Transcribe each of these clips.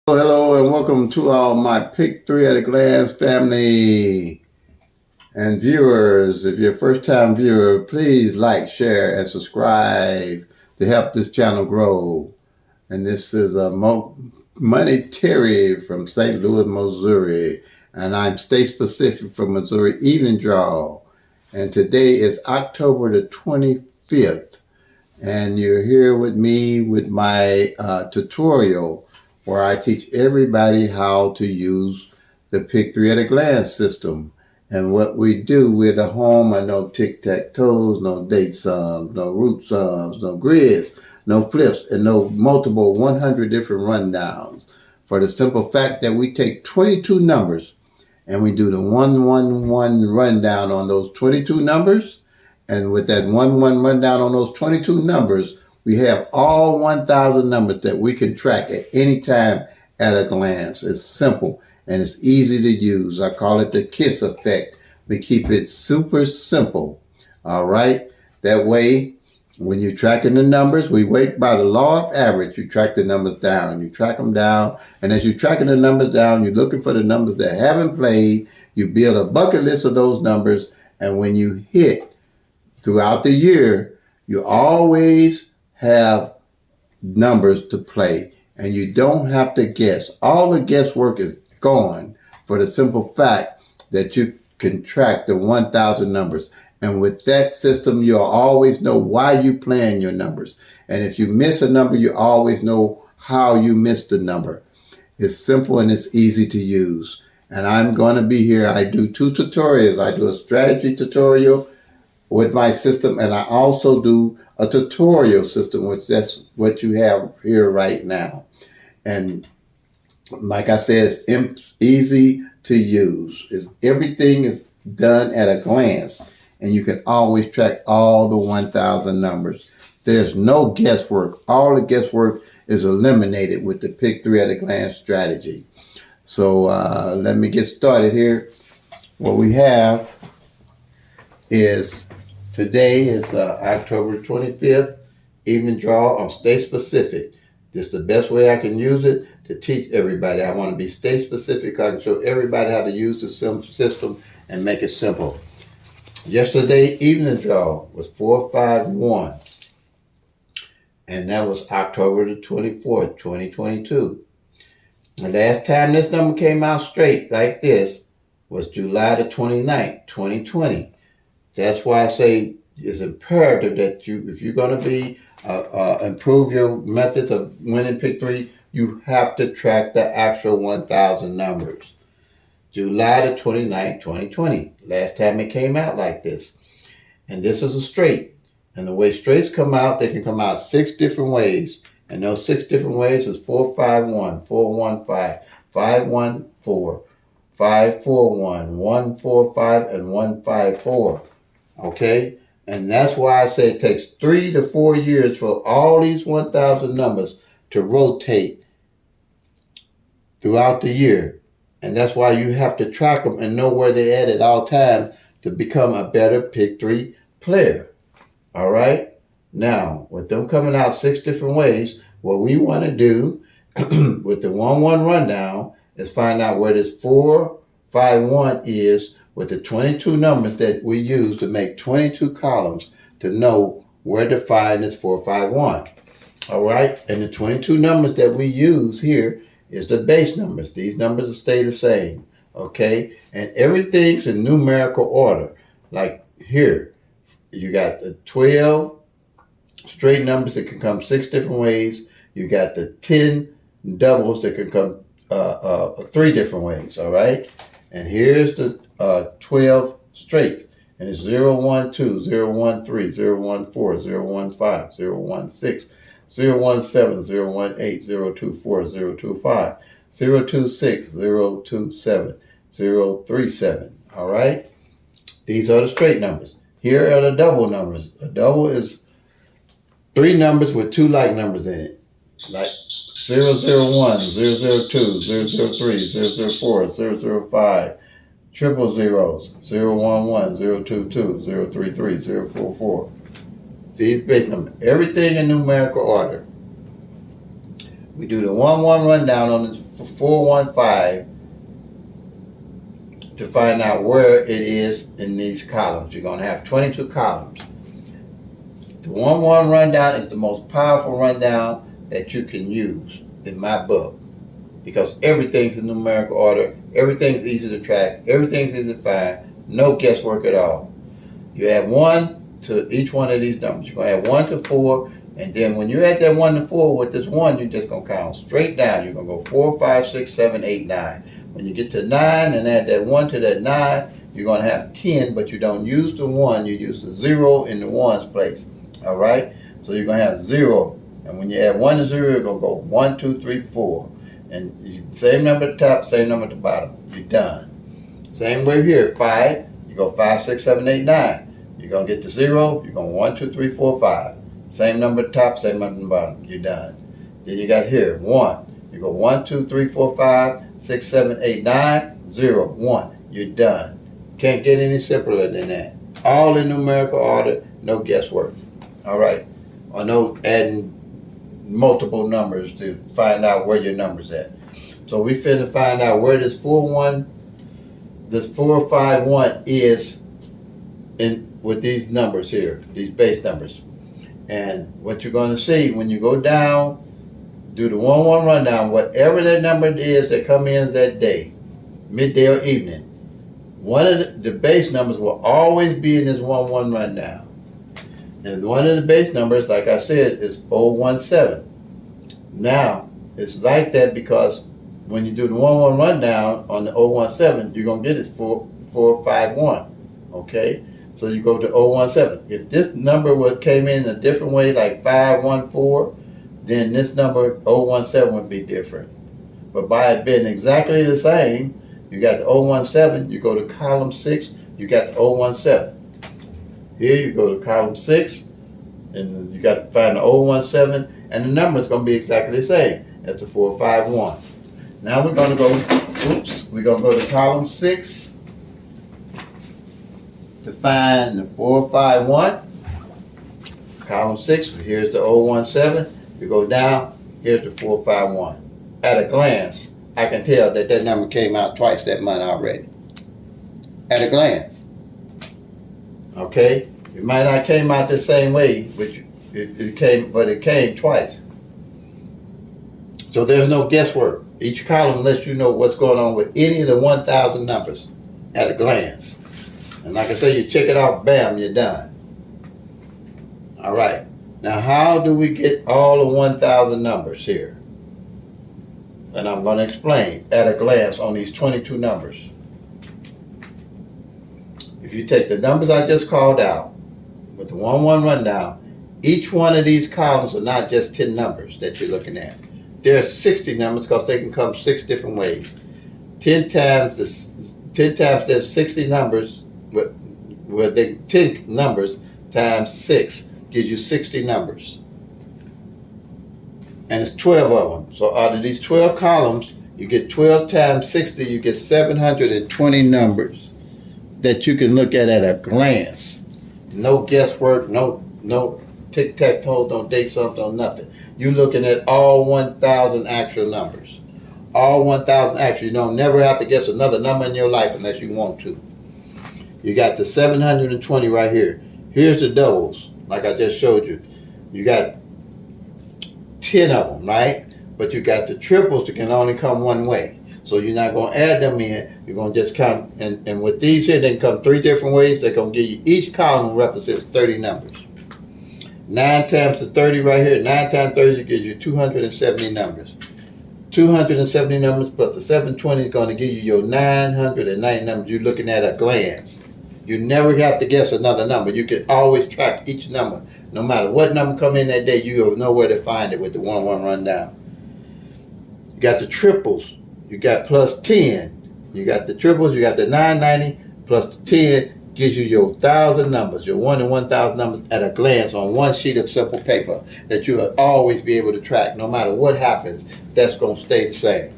Hello and welcome to all my Pick Three at a Glance family and viewers. If you're a first time viewer, please like, share, and subscribe to help this channel grow. And this is Money Terry from St. Louis, Missouri. And I'm state specific from Missouri Evening Draw. And today is October the 25th. And you're here with me with my tutorial where I teach everybody how to use the Pick Three at a Glance system. And what we do with a home are no tic-tac-toes, no date sums, no root sums, no grids, no flips, and no multiple 100 different rundowns. For the simple fact that we take 22 numbers and we do the 111 rundown on those 22 numbers. And with that 1-1 rundown on those 22 numbers, we have all 1,000 numbers that we can track at any time at a glance. It's simple and it's easy to use. I call it the KISS effect. We keep it super simple. All right. That way, when you're tracking the numbers, we wait by the law of average. You track the numbers down. You track them down. And as you're tracking the numbers down, you're looking for the numbers that haven't played. You build a bucket list of those numbers. And when you hit throughout the year, you always have numbers to play and you don't have to guess. All the guesswork is gone for the simple fact that you can track the 1,000 numbers. And with that system, you'll always know why you're playing your numbers. And if you miss a number, you always know how you missed the number. It's simple and it's easy to use. And I'm going to be here. I do two tutorials. I do a strategy tutorial with my system, and I also do a tutorial system, which that's what you have here right now. And like I said, it's easy to use. Everything is done at a glance, and you can always track all the 1,000 numbers. There's no guesswork. All the guesswork is eliminated with the Pick Three at a Glance strategy. So let me get started here. What we have is today is October 25th, evening draw on state specific. This is the best way I can use it to teach everybody. I want to be state specific. I can show everybody how to use the system and make it simple. Yesterday evening draw was 451, and that was October the 24th, 2022. The last time this number came out straight like this was July the 29th, 2020. That's why I say it's imperative that if you're going to be improve your methods of winning Pick Three, you have to track the actual 1,000 numbers. July the 29th, 2020. Last time it came out like this. And this is a straight. And the way straights come out, they can come out 6 different ways. And those 6 different ways is 451, 415, 514, 541, 145, and 154. Okay? And that's why I say it takes 3 to 4 years for all these 1,000 numbers to rotate throughout the year. And that's why you have to track them and know where they're at all times to become a better Pick Three player. All right? Now, with them coming out 6 different ways, what we want to do with the 1-1 rundown is find out where this 451 is with the 22 numbers that we use to make 22 columns to know where to find this 451. All right? And the 22 numbers that we use here is the base numbers. These numbers will stay the same. Okay? And everything's in numerical order. Like here, you got the 12 straight numbers that can come 6 different ways. You got the 10 doubles that can come 3 different ways. All right? And here's the 12 straights. And it's 012, 013, 014, 015, 016, 017, 018, 024, 025, 026, 027, 037. All right? These are the straight numbers. Here are the double numbers. A double is 3 numbers with 2 like numbers in it. Like 001, 002, 003, 004, 005, triple zeros, 011, 022, 033, 044. These base numbers. Everything in numerical order. We do the 1-1 rundown on the 415 to find out where it is in these columns. You're going to have 22 columns. The 1-1 rundown is the most powerful rundown that you can use in my book, because everything's in numerical order, everything's easy to track, everything's easy to find, no guesswork at all. You add 1 to each one of these numbers. You're going to add 1 to 4, and then when you add that 1 to 4 with this 1, you're just going to count straight down. You're going to go 4, 5, 6, 7, 8, 9. When you get to 9 and add that 1 to that 9, you're going to have 10, but you don't use the 1, you use the 0 in the 1's place. All right? So you're going to have 0. And when you add 1 to 0, you're going to go 1, 2, 3, 4. And same number at the top, same number at the bottom. You're done. Same way here. 5, you go 5, 6, 7, 8, 9. You're going to get to 0, you're going 1, 2, 3, 4, 5. Same number at the top, same number at the bottom. You're done. Then you got here 1. You go 1, 2, 3, 4, 5, 6, 7, 8, 9, 0, 1. You're done. Can't get any simpler than that. All in numerical order, no guesswork. All right? Or no adding multiple numbers to find out where your number's at. So we finna find out where this 451 is in with these numbers here, these base numbers. And what you're going to see when you go down, do the 1-1 rundown, whatever that number is that come in that day, midday or evening, one of the base numbers will always be in this 1-1 rundown. And one of the base numbers, like I said, is 017. Now, it's like that because when you do the 1-1 rundown on the 017, you're going to get it 451. Okay? So you go to 017. If this number came in a different way, like 514, then this number 017 would be different. But by it being exactly the same, you got the 017, you go to column 6, you got the 017. Here you go to column 6, and you got to find the 017, and the number is going to be exactly the same as the 451. Now we're going to go, we're going to go to column 6 to find the 451. Column 6, here's the 017. You go down, here's the 451. At a glance, I can tell that that number came out twice that month already. At a glance. Okay? It might not came out the same way, but it came twice. So there's no guesswork. Each column lets you know what's going on with any of the 1,000 numbers at a glance. And like I say, you check it off, bam, you're done. All right. Now, how do we get all the 1,000 numbers here? And I'm going to explain at a glance on these 22 numbers. If you take the numbers I just called out with the 1-1 rundown, each one of these columns are not just 10 numbers that you're looking at. There are 60 numbers because they can come 6 different ways. 10 times there's 60 numbers, where they 10 numbers times 6 gives you 60 numbers. And it's 12 of them. So out of these 12 columns, you get 12 times 60, you get 720 numbers that you can look at a glance. No guesswork, no tic-tac-toe, don't date something, no nothing. You're looking at all 1,000 actual numbers. All 1,000 actual. You don't never have to guess another number in your life unless you want to. You got the 720 right here. Here's the doubles, like I just showed you. You got 10 of them, right? But you got the triples that can only come one way. So you're not going to add them in. You're going to just count. And with these here, they can come 3 different ways. They're going to give you, each column represents 30 numbers. 9 times the 30 right here, 9 times 30 gives you 270 numbers. 270 numbers plus the 720 is going to give you your 990 numbers you're looking at a glance. You never have to guess another number. You can always track each number. No matter what number come in that day, you'll know where to find it with the 1-1 rundown. You got the triples. You got plus 10. You got the triples. You got the 990 plus the 10 gives you your 1,000 numbers, your 1 in 1,000 numbers at a glance on one sheet of simple paper that you will always be able to track. No matter what happens, that's going to stay the same.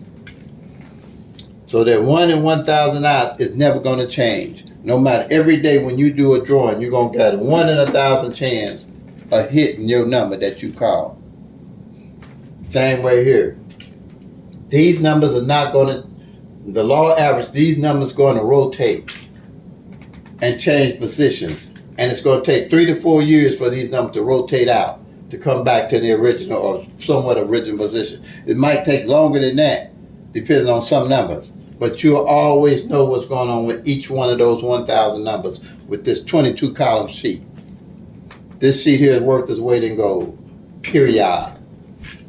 So that 1 in 1,000 odds is never going to change. No matter, every day when you do a drawing, you're going to get a 1 in 1,000 chance of hitting your number that you call. Same way here. These numbers are not going to, the law average, these numbers going to rotate and change positions. And it's going to take 3 to 4 years for these numbers to rotate out, to come back to the original or somewhat original position. It might take longer than that, depending on some numbers. But you'll always know what's going on with each one of those 1,000 numbers with this 22 column sheet. This sheet here is worth its weight in gold, period.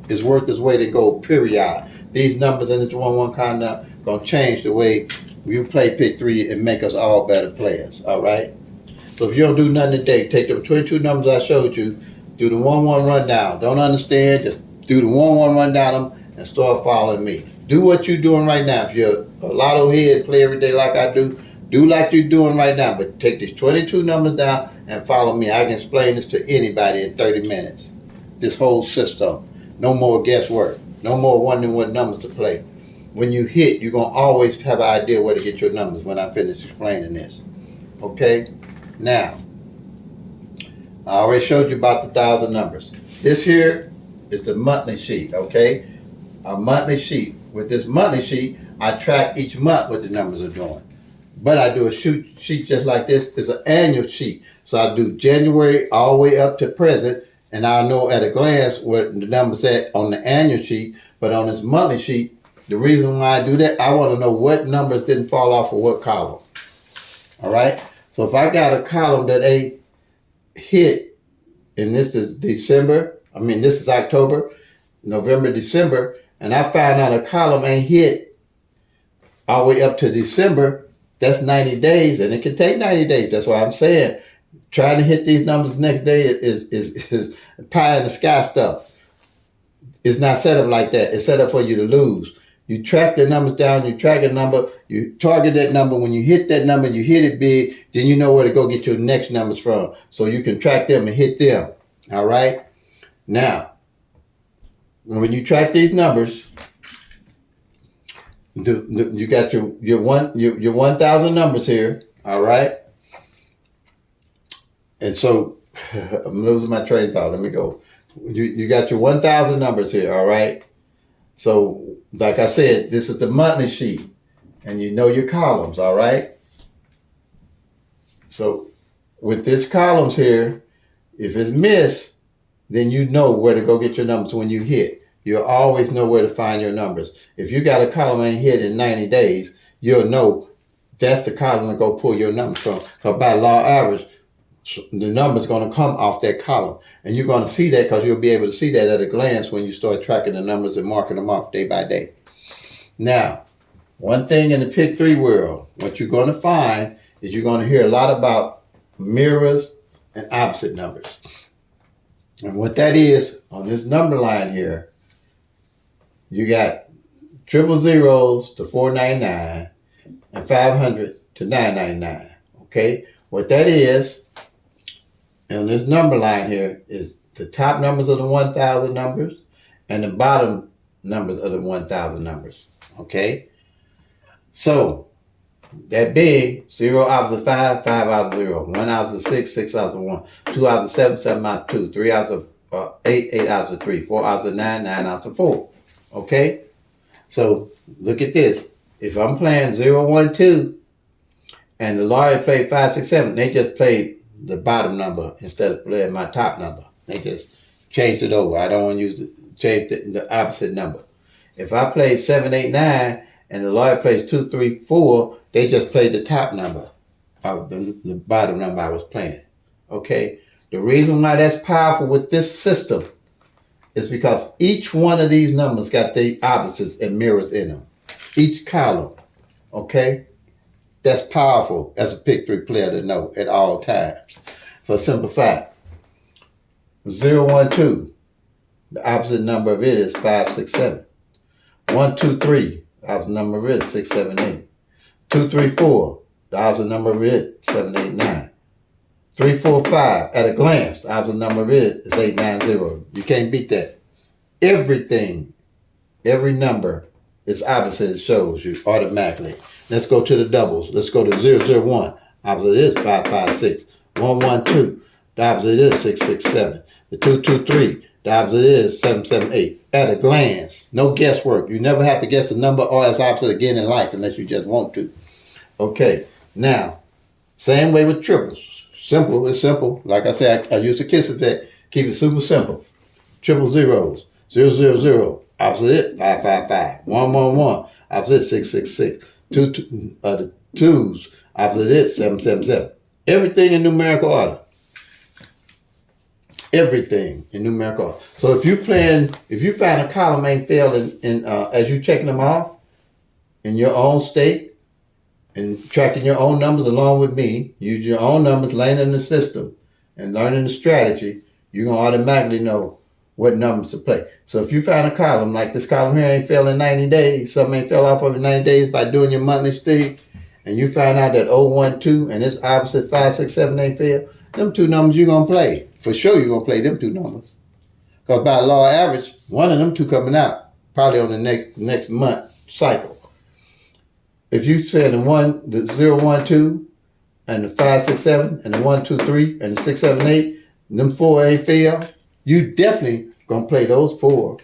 It's worth its weight in gold, period. These numbers in this 1-1 kind of going to change the way you play pick 3 and make us all better players, all right? So if you don't do nothing today, take them 22 numbers I showed you, do the 1-1 rundown. Don't understand, just do the 1-1 rundown them and start following me. Do what you're doing right now. If you're a lotto head, play every day like I do like you're doing right now, but take these 22 numbers down and follow me. I can explain this to anybody in 30 minutes. This whole system. No more guesswork. No more wondering what numbers to play. When you hit, you're going to always have an idea where to get your numbers when I finish explaining this. Okay? Now, I already showed you about the 1,000 numbers. This here is the monthly sheet, okay? A monthly sheet. With this monthly sheet, I track each month what the numbers are doing. But I do a sheet just like this. It's an annual sheet. So I do January all the way up to present, and I'll know at a glance where the numbers at on the annual sheet. But on this monthly sheet, the reason why I do that, I want to know what numbers didn't fall off of what column. All right? So if I got a column that ain't hit, and this is this is October, November, December, and I found out a column ain't hit all the way up to December, that's 90 days, and it can take 90 days. That's why I'm saying trying to hit these numbers the next day is pie in the sky stuff. It's not set up like that. It's set up for you to lose. You track the numbers down, you track a number, you target that number. When you hit that number, you hit it big, then you know where to go get your next numbers from. So you can track them and hit them. All right? Now, when you track these numbers, you got your 1,000 numbers here, all right? And so I'm losing my train of thought. Let me go. You got your 1,000 numbers here, all right? So, like I said, this is the monthly sheet, and you know your columns, all right? So, with this columns here, if it's missed, then you know where to go get your numbers when you hit. You'll always know where to find your numbers. If you got a column ain't hit in 90 days, you'll know that's the column to go pull your numbers from. Because by law average, the number's going to come off that column. And you're going to see that because you'll be able to see that at a glance when you start tracking the numbers and marking them off day by day. Now, one thing in the pick 3 world, what you're going to find is you're going to hear a lot about mirrors and opposite numbers. And what that is, on this number line here, you got 000 to 499 and 500 to 999. Okay? What that is, and this number line here is the top numbers of the 1,000 numbers and the bottom numbers of the 1,000 numbers. Okay? So, that big, 0 opposite 5, 5 opposite 0, 1 opposite 6, 6 opposite 1, 2 opposite 7, 7 opposite 2, 3 opposite 8, 8 opposite 3, 4 opposite 9, 9 opposite 4. Okay? So, look at this. If I'm playing 0, 1, 2, and the lawyer played 5, 6, 7, they just played the bottom number instead of playing my top number. They just changed it over. I don't want to change the opposite number. If I played 7, 8, 9, and the lawyer plays 2, 3, 4, they just played the top number of the bottom number I was playing. Okay? The reason why that's powerful with this system is because each one of these numbers got the opposites and mirrors in them. Each column. Okay? That's powerful as a pick 3 player to know at all times. For a simple fact, 0, 1, 2, the opposite number of it is 5, 6, 7. 1, 2, 3, the opposite number of it is 6, 7, 8. 2, 3, 4, the opposite number of it, 7, 8, 9. 3, 4, 5, at a glance, the opposite number of it is 8, 9, 0. You can't beat that. Everything, every number is opposite, it shows you automatically. Let's go to the doubles. Let's go to 0, 0, 1. Opposite is 5, 5, 6. 1, 1, 2. The opposite is 6, 6, 7. The 2, 2, 3. The opposite is 7, 7, 8. at a glance. No guesswork. You never have to guess a number or its opposite again in life unless you just want to. Okay. Now, same way with triples. Simple. It's simple. Like I said, I use the KISS effect. Keep it super simple. Triple zeros. 000. Opposite it. 555. 111. Opposite it. 666. The twos. Opposite it. 777. Everything in numerical order. Everything in numerical order. So if you find a column ain't failed in as you checking them off in your own state and tracking your own numbers along with me, use your own numbers, learning the system and learning the strategy, you're gonna automatically know what numbers to play. So if you find a column like this column here ain't failed in 90 days, something ain't fell off over 90 days by doing your monthly thing, and you find out that 012 and its opposite 567 ain't failed, them two numbers you're gonna play. For sure you're going to play them two numbers. Because by law of average, one of them two coming out probably on the next month cycle. If you say the 012 and the 567 and the 123 and the 678, them four ain't fail, you definitely going to play those four.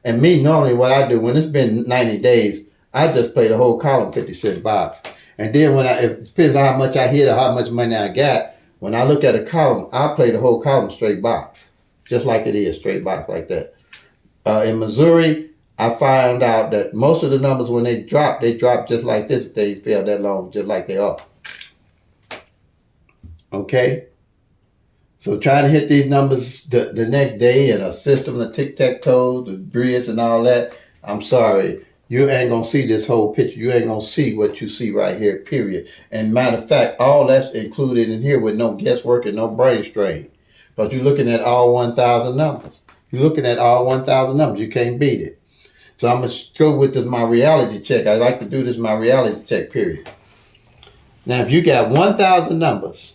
And me, normally what I do, when it's been 90 days, I just play the whole column 50-cent box. And then it depends on how much I hit or how much money I got, when I look at a column, I play the whole column straight box, just like it is, straight box like that. In Missouri, I found out that most of the numbers, when they drop just like this if they fail that long, just like they are. Okay? So trying to hit these numbers the next day in a system, the tic-tac-toe, the bridge and all that, I'm sorry. You ain't going to see this whole picture. You ain't going to see what you see right here, period. And matter of fact, all that's included in here with no guesswork and no brain strain. Because you're looking at all 1,000 numbers. You're looking at all 1,000 numbers. You can't beat it. So I'm going to go with my reality check. I like to do this my reality check, period. Now, if you got 1,000 numbers,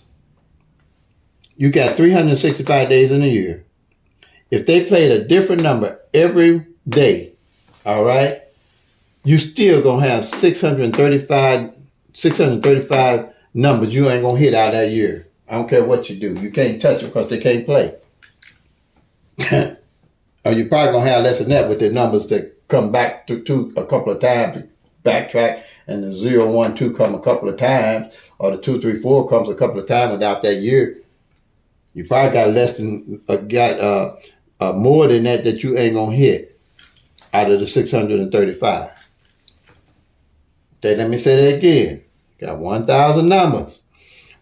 you got 365 days in a year. If they played a different number every day, all right, you still gonna have 635 numbers you ain't gonna hit out that year. I don't care what you do. You can't touch them because they can't play. Or you're probably gonna have less than that with the numbers that come back to a couple of times, backtrack, and the 012 come a couple of times, or the 234 comes a couple of times without that year. You probably got less than more than that you ain't gonna hit out of the 635. Okay, let me say that again. Got 1,000 numbers,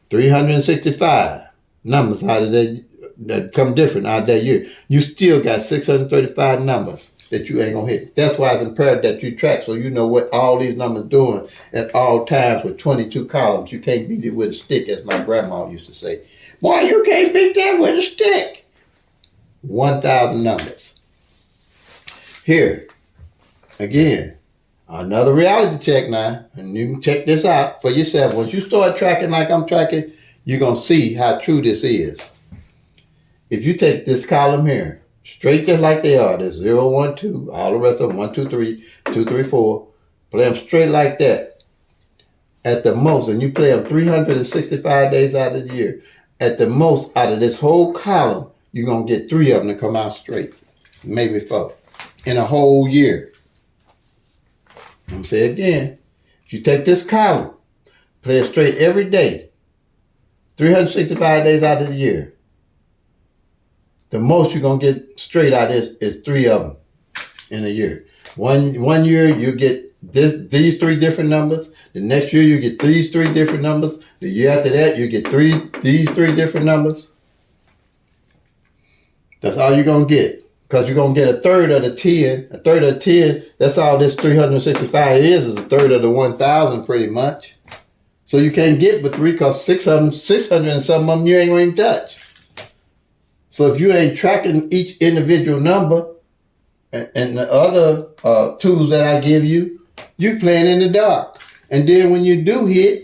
365 numbers out of that come different out of that year. You still got 635 numbers that you ain't gonna hit. That's why it's imperative that you track so you know what all these numbers doing at all times with 22 columns. You can't beat it with a stick, as my grandma used to say. Boy, you can't beat that with a stick. 1,000 numbers. Here, again, another reality check now, and you can check this out for yourself. Once you start tracking like I'm tracking, you're going to see how true this is. If you take this column here, straight just like they are, there's 0, 1, 2, all the rest of them, 1, 2, 3, 2, 3, 4, play them straight like that. At the most, and you play them 365 days out of the year, at the most, out of this whole column, you're going to get 3 of them to come out straight, maybe 4, in a whole year. I'm going to say it again. If you take this column, play it straight every day, 365 days out of the year, the most you're going to get straight out is 3 of them in a year. One year, you get these 3 different numbers. The next year, you get these 3 different numbers. The year after that, you get these 3 different numbers. That's all you're going to get. Because you're going to get a third of the 10. A third of the 10, that's all this 365 is a third of the 1,000 pretty much. So you can't get but 3 because 600 and some of them you ain't going to touch. So if you ain't tracking each individual number and the other tools that I give you, you're playing in the dark. And then when you do hit,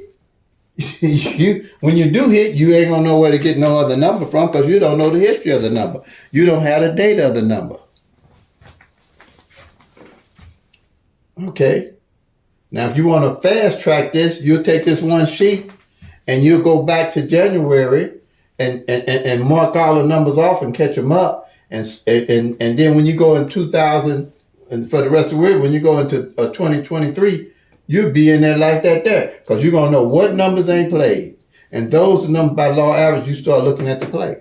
you ain't gonna know where to get no other number from because you don't know the history of the number. You don't have the data of the number. Okay. Now, if you want to fast track this, you'll take this one sheet and you'll go back to January and mark all the numbers off and catch them up. And then when you go in 2000, and for the rest of the world, when you go into 2023, you'll be in there like that there. Because you're going to know what numbers ain't played. And those numbers by law average, you start looking at the play.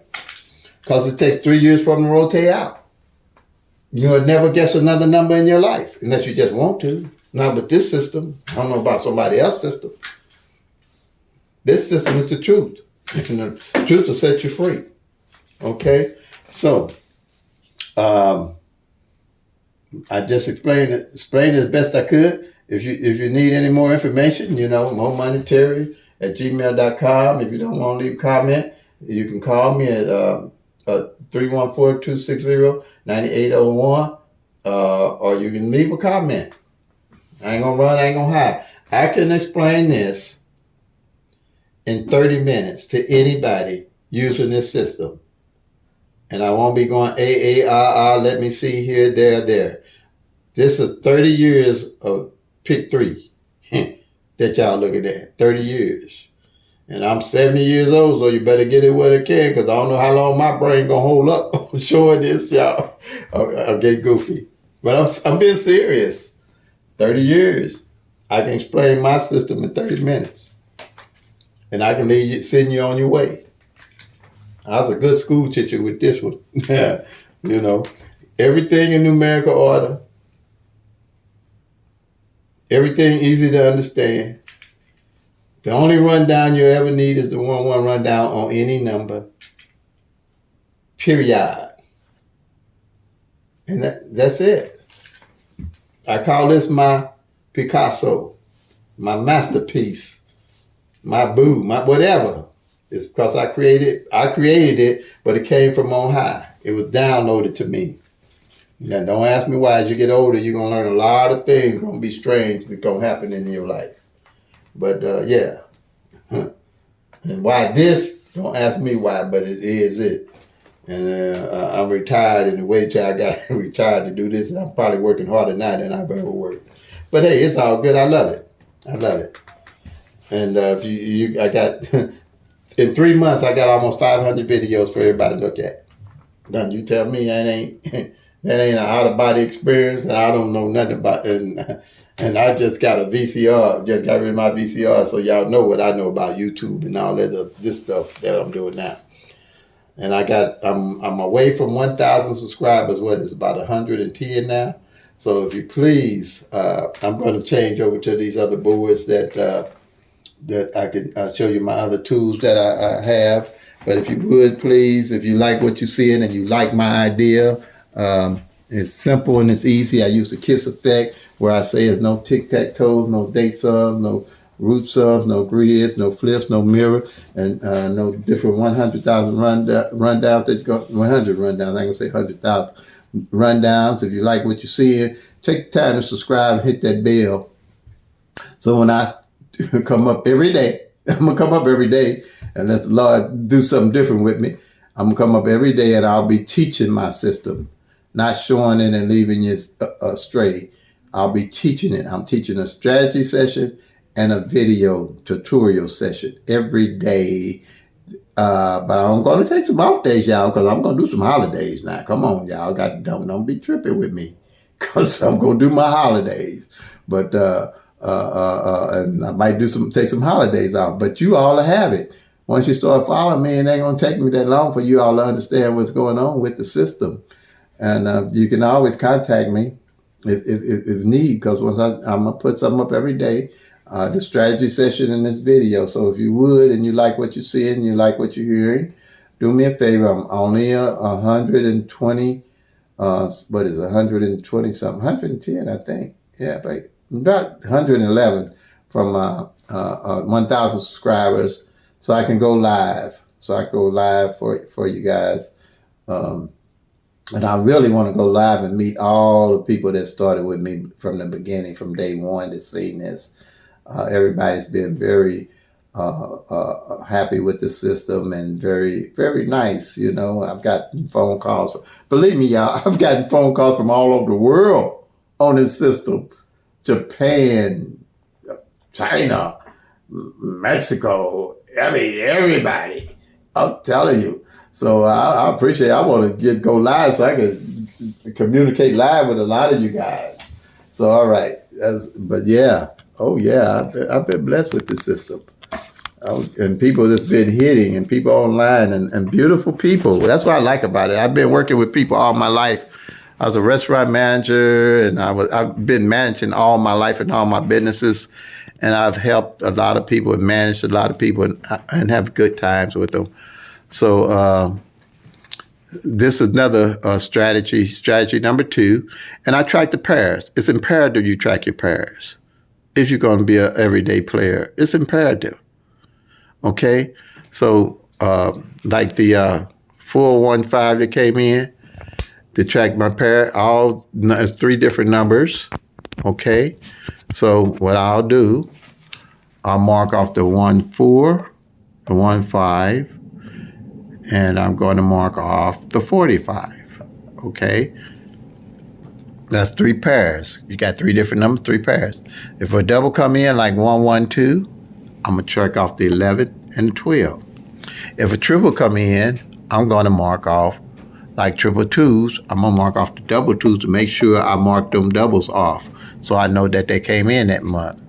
Because it takes 3 years for them to rotate out. You'll never guess another number in your life, unless you just want to. Not with this system. I don't know about somebody else's system. This system is the truth. And the truth will set you free. Okay? So, I just explained it as best I could. If you need any more information, more monetary at gmail.com. If you don't want to leave a comment, you can call me at 314-260-9801, or you can leave a comment. I ain't gonna run, I ain't gonna hide. I can explain this in 30 minutes to anybody using this system. And I won't be going let me see here, there. This is 30 years of pick 3 that y'all looking at. 30 years. And I'm 70 years old, so you better get it where it can, because I don't know how long my brain gonna hold up showing this, y'all. I'll get goofy. But I'm being serious. 30 years. I can explain my system in 30 minutes. And I can send you on your way. I was a good school teacher with this one. Everything in numerical order. Everything easy to understand. The only rundown you ever need is the 1-1 rundown on any number. Period. And that's it. I call this my Picasso, my masterpiece, my boo, my whatever. It's because I created it, but it came from on high. It was downloaded to me. Now, don't ask me why. As you get older, you're going to learn a lot of things going to be strange that's going to happen in your life. But, yeah. And why this? Don't ask me why, but it is it. And I'm retired, and the way till I got retired to do this, I'm probably working harder now than I've ever worked. But, hey, it's all good. I love it. And I got... In 3 months, I got almost 500 videos for everybody to look at. Now, you tell me that ain't an out-of-body experience, and I don't know nothing about it. And I just got a VCR, just got rid of my VCR, so y'all know what I know about YouTube and all this stuff that I'm doing now. And I'm away from 1,000 subscribers. What is about 110 now? So if you please, I'm going to change over to these other boards that I can show you my other tools that I have. But if you would, please, if you like what you're seeing and you like my idea, it's simple and it's easy. I use the KISS effect, where I say there's no tic-tac-toes, no date sums, no root sums, no grids, no flips, no mirror, and no different 100,000 rundowns that go 100 rundowns. I'm going to say 100,000 rundowns. If you like what you're seeing, take the time to subscribe and hit that bell. So when I come up every day, I'm going to come up every day, unless the Lord do something different with me. I'm going to come up every day, and I'll be teaching my system, not showing it and leaving you astray. I'll be teaching it. I'm teaching a strategy session and a video tutorial session every day. But I'm going to take some off days, y'all, because I'm going to do some holidays now. Come on, y'all. Don't be tripping with me, because I'm going to do my holidays. But and I might take some holidays off. But you all have it. Once you start following me, it ain't going to take me that long for you all to understand what's going on with the system. And you can always contact me if need, because once I'm going to put something up every day, the strategy session in this video. So if you would, and you like what you're seeing, you like what you're hearing, do me a favor. I'm only 120, what is it, 120 something, 110, I think. Yeah, but about 111 from 1,000 subscribers. So I can go live. For you guys. And I really want to go live and meet all the people that started with me from the beginning, from day one, to see this. Everybody's been very happy with the system and very, very nice. I've gotten phone calls. Believe me, y'all, I've gotten phone calls from all over the world on this system. Japan, China, Mexico, I mean, everybody. I'm telling you. So I appreciate it. I want to go live so I can communicate live with a lot of you guys. So, all right. But yeah. Oh, yeah. I've been blessed with this system. And people that's been hitting and people online and beautiful people. That's what I like about it. I've been working with people all my life. I was a restaurant manager and I've been managing all my life and all my businesses. And I've helped a lot of people and managed a lot of people and have good times with them. So this is another strategy number 2. And I track the pairs. It's imperative you track your pairs if you're going to be an everyday player. It's imperative. Okay? So like the 415 that came in, to track my pair, it's 3 different numbers. Okay? So what I'll do, I'll mark off the 1-4, the 1-5, and I'm going to mark off the 45. Okay? That's 3 pairs. You got 3 different numbers, 3 pairs. If a double come in like 1-1-2, I'm going to check off the 11 and the 12. If a triple come in, I'm going to mark off like triple twos. I'm going to mark off the double twos to make sure I mark them doubles off so I know that they came in that month.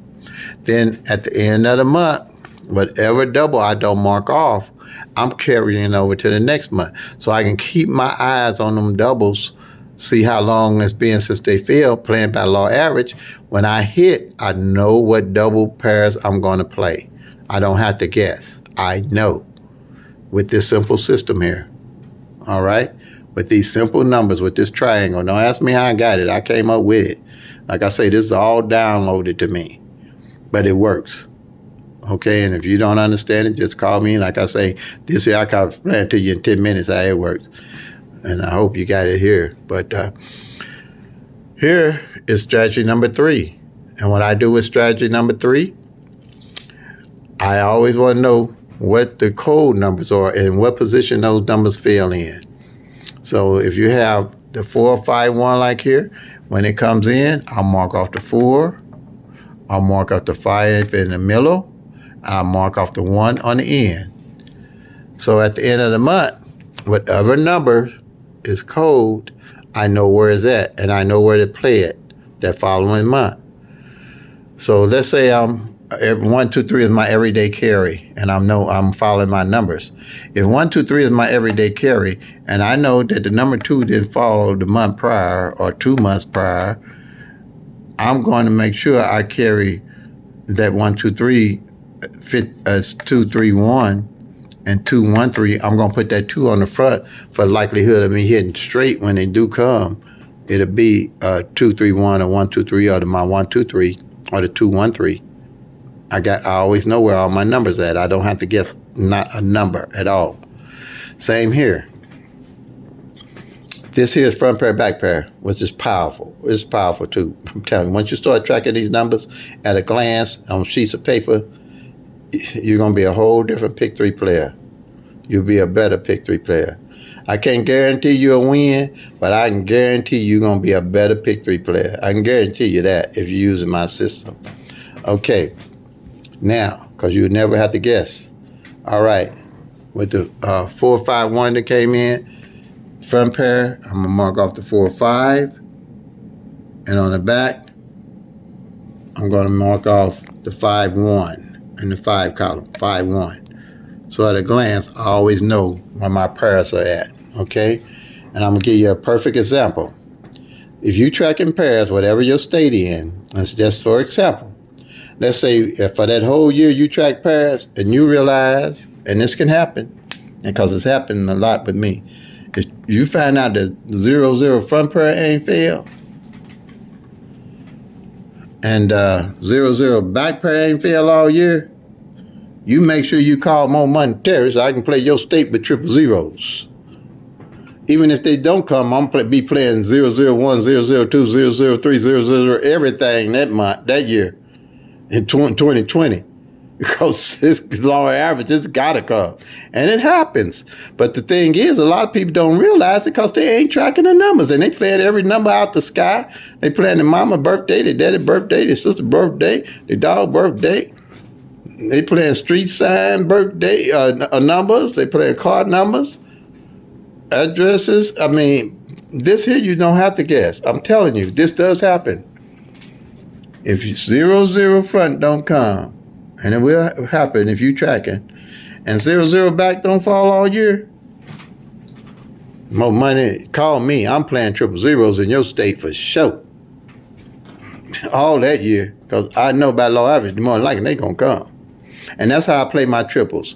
Then at the end of the month, whatever double I don't mark off, I'm carrying over to the next month. So I can keep my eyes on them doubles, see how long it's been since they failed, playing by law average. When I hit, I know what double pairs I'm going to play. I don't have to guess. I know with this simple system here. All right? With these simple numbers, with this triangle. Don't ask me how I got it. I came up with it. Like I say, this is all downloaded to me. But it works. Okay? And if you don't understand it, just call me. Like I say, this here I can explain to you in 10 minutes how it works. And I hope you got it here. But here is strategy number 3. And what I do with strategy number 3, I always want to know what the code numbers are and what position those numbers fell in. So if you have the 4-5-1 like here, when it comes in, I'll mark off the 4. I'll mark off the 5 in the middle. I'll mark off the 1 on the end. So at the end of the month, whatever number is code, I know where it's at and I know where to play it that following month. So let's say 1, 2, 3 is my everyday carry, and I'm following my numbers. If 1, 2, 3 is my everyday carry, and I know that the number 2 didn't fall the month prior or 2 months prior, I'm going to make sure I carry that 1, 2, 3 fit as 2, 3, 1, and 2, 1, 3. I'm going to put that 2 on the front for the likelihood of me hitting straight when they do come. It'll be 2, 3, 1 or 1, 2, 3 or my 1, 2, 3 or the 2, 1, 3. I always know where all my numbers at. I don't have to guess not a number at all. Same here. This here is front pair, back pair, which is powerful. It's powerful too. I'm telling you, once you start tracking these numbers at a glance on sheets of paper, you're going to be a whole different pick 3 player. You'll be a better pick 3 player. I can't guarantee you a win, but I can guarantee you're going to be a better pick 3 player. I can guarantee you that if you're using my system. Okay. Now, because you would never have to guess. All right. With the 4-5-1 that came in, front pair, I'm going to mark off the 4-5. And on the back, I'm going to mark off the 5-1 in the 5 column, 5-1. So at a glance, I always know where my pairs are at. Okay? And I'm going to give you a perfect example. If you track in pairs, whatever your state in, that's just for example. Let's say if for that whole year you track pairs and you realize, and this can happen, because it's happened a lot with me, if you find out that 0-0 front pair ain't failed, and 0-0 back pair ain't failed all year, you make sure you call more monetary so I can play your state with triple zeros. Even if they don't come, I'm going to be playing 0-0-1, 0-0-2, 0-0-3, 0-0 everything that month, that year. In 2020, because it's law average, it's got to come. And it happens. But the thing is, a lot of people don't realize it because they ain't tracking the numbers. And they playing every number out the sky. They playing their mama birthday, their daddy birthday, their sister birthday, their dog birthday. They playing street sign, birthday numbers. They playing card numbers, addresses. I mean, this here you don't have to guess. I'm telling you, this does happen. If 00 front don't come, and it will happen if you tracking, and 00 back don't fall all year, more money. Call me. I'm playing triple zeros in your state for sure. All that year, because I know by law average, the more than likely they gonna come, and that's how I play my triples.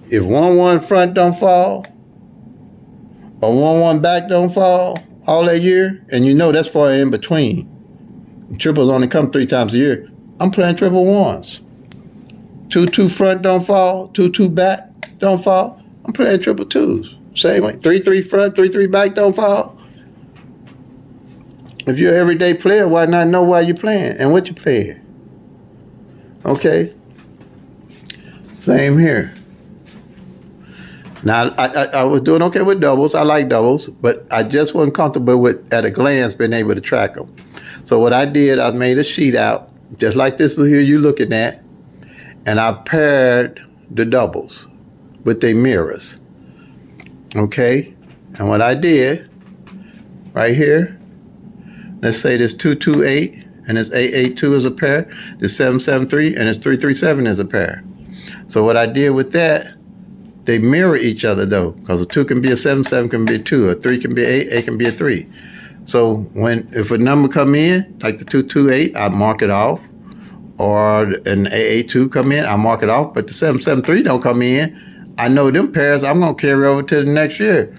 If 1-1 front don't fall, or 1-1 back don't fall all that year, and you know that's far in between. Triples only come 3 times a year. I'm playing triple ones. 2-2 front don't fall. 2-2 back don't fall. I'm playing triple twos. Same way. 3-3 front, 3-3 back don't fall. If you're an everyday player, why not know why you're playing and what you're playing? Okay. Same here. Now, I was doing okay with doubles. I like doubles, but I just wasn't comfortable with, at a glance, being able to track them. So what I did, I made a sheet out, just like this here you're looking at, and I paired the doubles with their mirrors. Okay? And what I did, right here, let's say this 228 and this 882 is a pair, this 773 and this 337 is a pair. So what I did with that, they mirror each other though, because a 2 can be a 7, 7 can be a 2, a 3 can be an 8, 8 can be a 3. So if a number come in, like the 228, I mark it off, or an 882 come in, I mark it off, but the 773 don't come in, I know them pairs I'm going to carry over to the next year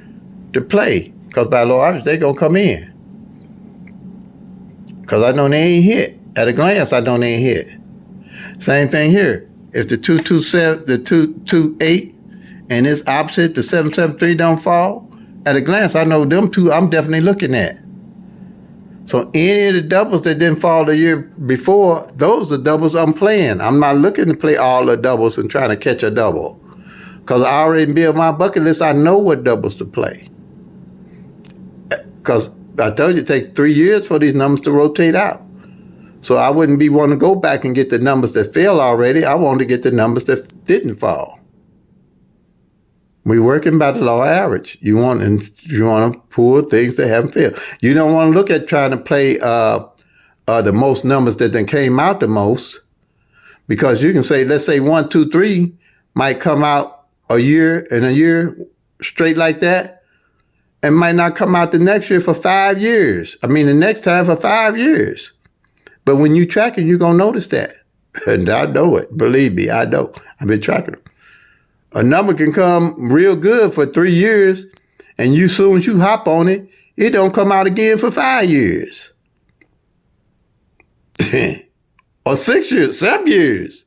to play, because by law average, they going to come in. Because I know they ain't hit. At a glance, I know they ain't hit. Same thing here. If the 227, the 228, and it's opposite, the 773 don't fall, at a glance, I know them two I'm definitely looking at. So any of the doubles that didn't fall the year before, those are doubles I'm playing. I'm not looking to play all the doubles and trying to catch a double. Because I already built my bucket list, I know what doubles to play. Because I told you it takes 3 years for these numbers to rotate out. So I wouldn't be wanting to go back and get the numbers that fell already. I wanted to get the numbers that didn't fall. We're working by the law of average. You want to pull things that haven't failed. You don't want to look at trying to play the most numbers that then came out the most, because you can say, let's say 1, 2, 3 might come out a year straight like that, and might not come out the next year for 5 years. I mean, the next time for 5 years. But when you track it, you're going to notice that. And I know it. Believe me, I know. I've been tracking them. A number can come real good for 3 years, and soon as you hop on it, it don't come out again for 5 years. Or 6 years, 7 years.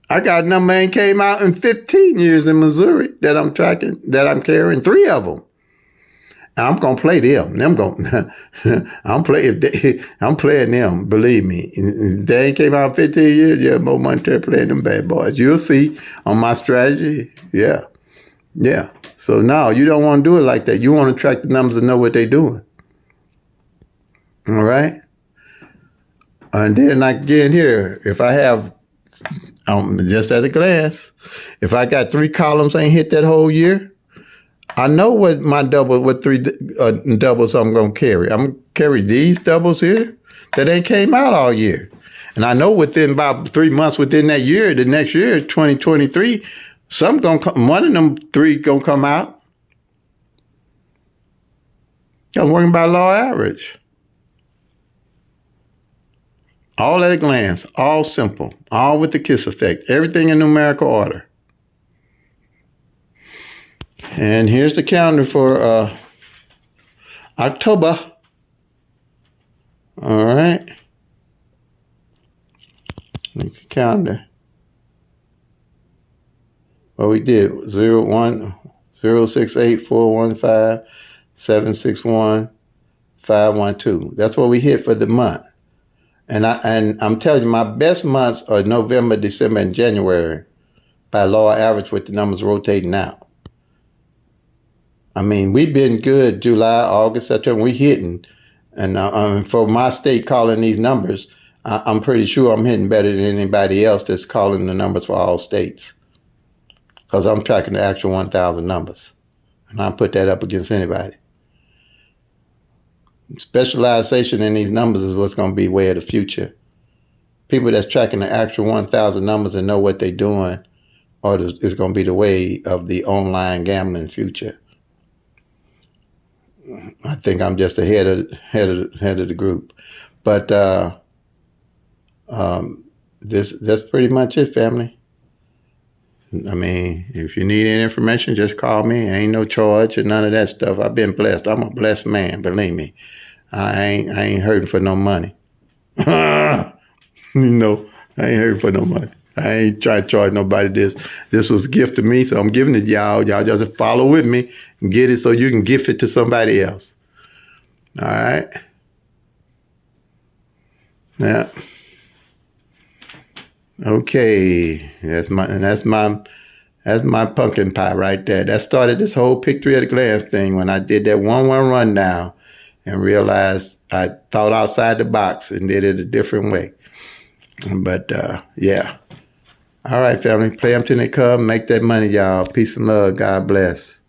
I got a number that came out in 15 years in Missouri that I'm tracking, that I'm carrying 3 of them. I'm gonna play them. I'm playing them. Believe me. If they ain't came out 15 years, you have more money to playing them bad boys. You'll see on my strategy. Yeah. So now you don't want to do it like that. You want to track the numbers and know what they're doing. All right. And then again here, if I have, just at a glance, if I got 3 columns ain't hit that whole year, I know what 3 doubles I'm going to carry. I'm going to carry these doubles here that ain't came out all year. And I know within about 3 months within that year, the next year, 2023, one of them 3 going to come out. I'm working by law average. All at a glance, all simple, all with the KISS effect, everything in numerical order. And here's the calendar for October. All right. Here's the calendar. What we did, 01 068 415 761 512. That's what we hit for the month. And I'm telling you, my best months are November, December, and January by law average with the numbers rotating out. I mean, we've been good July, August, September. We hitting. And for my state calling these numbers, I'm pretty sure I'm hitting better than anybody else that's calling the numbers for all states, because I'm tracking the actual 1,000 numbers, and I put that up against anybody. Specialization in these numbers is what's going to be way of the future. People that's tracking the actual 1,000 numbers and know what they're doing, or is going to be the way of the online gambling future. I think I'm just ahead of the group, but that's pretty much it, family. I mean, if you need any information, just call me. Ain't no charge or none of that stuff. I've been blessed. I'm a blessed man, believe me. I ain't hurting for no money. You know, I ain't hurting for no money. I ain't trying to charge nobody this. This was a gift to me, so I'm giving it to y'all. Y'all just follow with me and get it so you can gift it to somebody else. All right. Yeah. Okay. That's my pumpkin pie right there. That started this whole pick three at a glance thing when I did that 1-1 rundown and realized I thought outside the box and did it a different way. But yeah. All right, family. Play them till they come. Make that money, y'all. Peace and love. God bless.